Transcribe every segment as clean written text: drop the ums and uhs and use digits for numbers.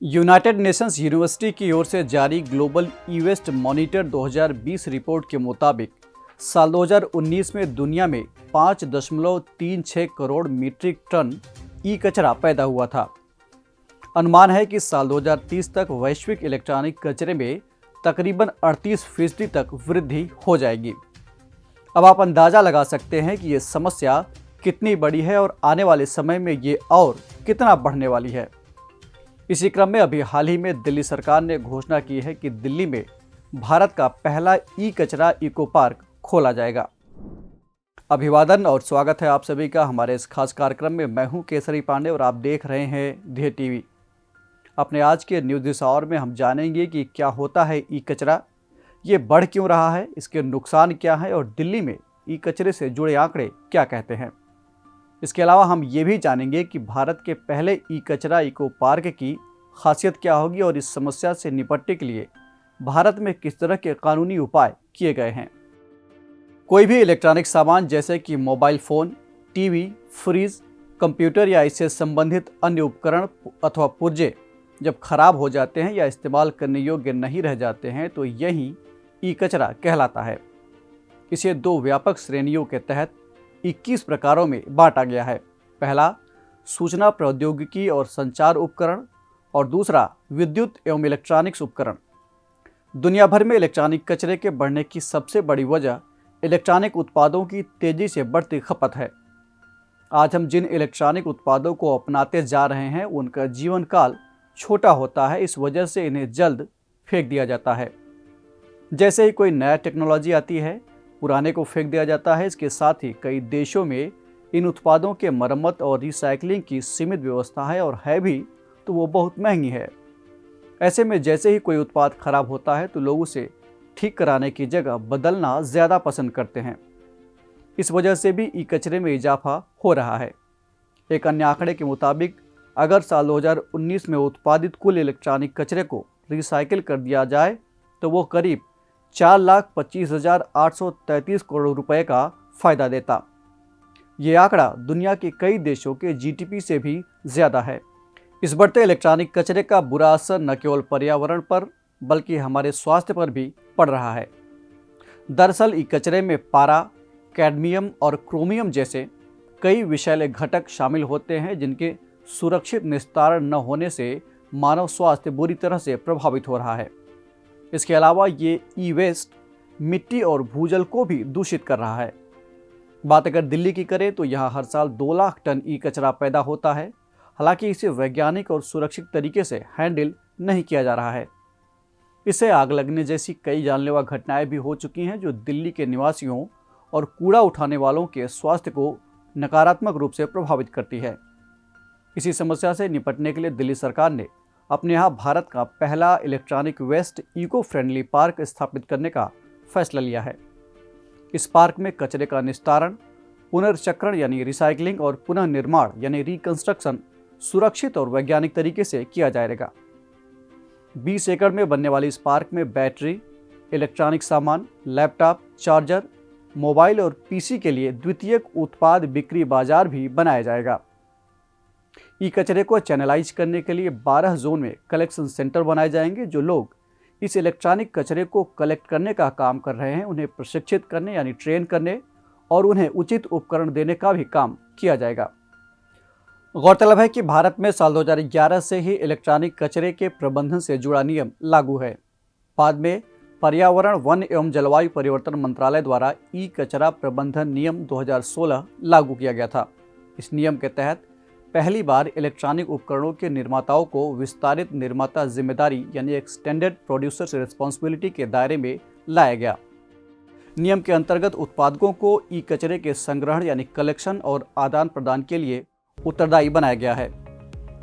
United Nations university की ओर से जारी ग्लोबल ई-वेस्ट मॉनिटर 2020 रिपोर्ट के मुताबिक साल 2019 में दुनिया में 5.36 करोड़ मीट्रिक टन ई कचरा पैदा हुआ था। अनुमान है कि साल 2030 तक वैश्विक इलेक्ट्रॉनिक कचरे में तकरीबन 38% तक वृद्धि हो जाएगी। अब आप अंदाज़ा लगा सकते हैं कि ये समस्या कितनी बड़ी है और आने वाले समय में ये और कितना बढ़ने वाली है। इसी क्रम में अभी हाल ही में दिल्ली सरकार ने घोषणा की है कि दिल्ली में भारत का पहला ई कचरा इको पार्क खोला जाएगा। अभिवादन और स्वागत है आप सभी का हमारे इस खास कार्यक्रम में। मैं हूं केसरी पांडे और आप देख रहे हैं ध्येय टीवी। अपने आज के न्यूज़ दिस आवर में हम जानेंगे कि क्या होता है ई कचरा, ये बढ़ क्यों रहा है, इसके नुकसान क्या हैं और दिल्ली में ई कचरे से जुड़े आंकड़े क्या कहते हैं। इसके अलावा हम ये भी जानेंगे कि भारत के पहले ई कचरा इको पार्क की खासियत क्या होगी और इस समस्या से निपटने के लिए भारत में किस तरह के कानूनी उपाय किए गए हैं। कोई भी इलेक्ट्रॉनिक सामान जैसे कि mobile phone, TV, fridge, computer या इससे संबंधित अन्य उपकरण अथवा पुर्जे जब खराब हो जाते हैं या इस्तेमाल करने योग्य नहीं रह जाते हैं तो यही ई कचरा कहलाता है। इसे दो व्यापक श्रेणियों के तहत 21 प्रकारों में बांटा गया है। पहला सूचना प्रौद्योगिकी और संचार उपकरण और दूसरा विद्युत एवं इलेक्ट्रॉनिक्स उपकरण। दुनिया भर में इलेक्ट्रॉनिक कचरे के बढ़ने की सबसे बड़ी वजह इलेक्ट्रॉनिक उत्पादों की तेजी से बढ़ती खपत है। आज हम जिन इलेक्ट्रॉनिक उत्पादों को अपनाते जा रहे हैं उनका जीवन काल छोटा होता है, इस वजह से इन्हें जल्द फेंक दिया जाता है। जैसे ही कोई नया टेक्नोलॉजी आती है पुराने को फेंक दिया जाता है। इसके साथ ही कई देशों में इन उत्पादों के मरम्मत और रिसाइकलिंग की सीमित व्यवस्था है और है भी तो वो बहुत महंगी है। ऐसे में जैसे ही कोई उत्पाद खराब होता है तो लोग उसे ठीक कराने की जगह बदलना ज़्यादा पसंद करते हैं। इस वजह से भी ई कचरे में इजाफा हो रहा है। एक अन्य आंकड़े के मुताबिक अगर साल 2019 में उत्पादित कुल इलेक्ट्रॉनिक कचरे को रिसाइकिल कर दिया जाए तो वो करीब 4,25,833 करोड़ रुपए का फ़ायदा देता। ये आंकड़ा दुनिया के कई देशों के जीडीपी से भी ज़्यादा है। इस बढ़ते इलेक्ट्रॉनिक कचरे का बुरा असर न केवल पर्यावरण पर बल्कि हमारे स्वास्थ्य पर भी पड़ रहा है। दरअसल ई कचरे में पारा, कैडमियम और क्रोमियम जैसे कई विषैले घटक शामिल होते हैं जिनके सुरक्षित निस्तारण न होने से मानव स्वास्थ्य बुरी तरह से प्रभावित हो रहा है। इसके अलावा ये ई वेस्ट मिट्टी और भूजल को भी दूषित कर रहा है। बात अगर दिल्ली की करें तो यहाँ हर साल 2 लाख टन ई कचरा पैदा होता है। हालांकि इसे वैज्ञानिक और सुरक्षित तरीके से हैंडल नहीं किया जा रहा है। इससे आग लगने जैसी कई जानलेवा घटनाएं भी हो चुकी हैं जो दिल्ली के निवासियों और कूड़ा उठाने वालों के स्वास्थ्य को नकारात्मक रूप से प्रभावित करती है। इसी समस्या से निपटने के लिए दिल्ली सरकार ने अपने यहाँ भारत का पहला electronic waste eco friendly park स्थापित करने का फैसला लिया है। इस पार्क में कचरे का निस्तारण, पुनर्चक्रण यानी रिसाइकलिंग और पुनः निर्माण यानी रिकंस्ट्रक्शन सुरक्षित और वैज्ञानिक तरीके से किया जाएगा। 20 एकड़ में बनने वाले इस पार्क में बैटरी, इलेक्ट्रॉनिक सामान, लैपटॉप, चार्जर, मोबाइल और पीसी के लिए द्वितीयक उत्पाद बिक्री बाजार भी बनाया जाएगा। ई कचरे को चैनलाइज करने के लिए 12 जोन में कलेक्शन सेंटर बनाए जाएंगे। जो लोग इस इलेक्ट्रॉनिक कचरे को कलेक्ट करने का काम कर रहे हैं उन्हें प्रशिक्षित करने यानी ट्रेन करने और उन्हें उचित उपकरण देने का भी काम किया जाएगा। गौरतलब है कि भारत में साल 2011 से ही इलेक्ट्रॉनिक कचरे के प्रबंधन से जुड़ा नियम लागू है। बाद में पर्यावरण, वन एवं जलवायु परिवर्तन मंत्रालय द्वारा ई कचरा प्रबंधन नियम 2016 लागू किया गया था। इस नियम के तहत पहली बार इलेक्ट्रॉनिक उपकरणों के निर्माताओं को विस्तारित निर्माता जिम्मेदारी यानी एक्सटेंडेड प्रोड्यूसर्स रिस्पॉन्सिबिलिटी के दायरे में लाया गया। नियम के अंतर्गत उत्पादकों को ई कचरे के संग्रहण यानी कलेक्शन और आदान प्रदान के लिए उत्तरदायी बनाया गया है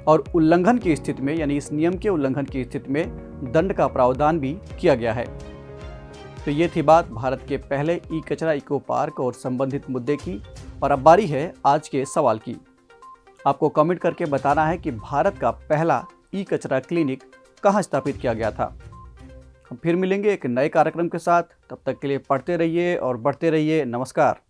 और उल्लंघन की स्थिति में यानी इस नियम के उल्लंघन की स्थिति में दंड का प्रावधान भी किया गया है। तो ये थी बात भारत के पहले ई कचरा इको पार्क और संबंधित मुद्दे की। और अब बारी है आज के सवाल की। आपको कमेंट करके बताना है कि भारत का पहला ई कचरा क्लिनिक कहाँ स्थापित किया गया था। हम फिर मिलेंगे एक नए कार्यक्रम के साथ। तब तक के लिए पढ़ते रहिए और बढ़ते रहिए। नमस्कार।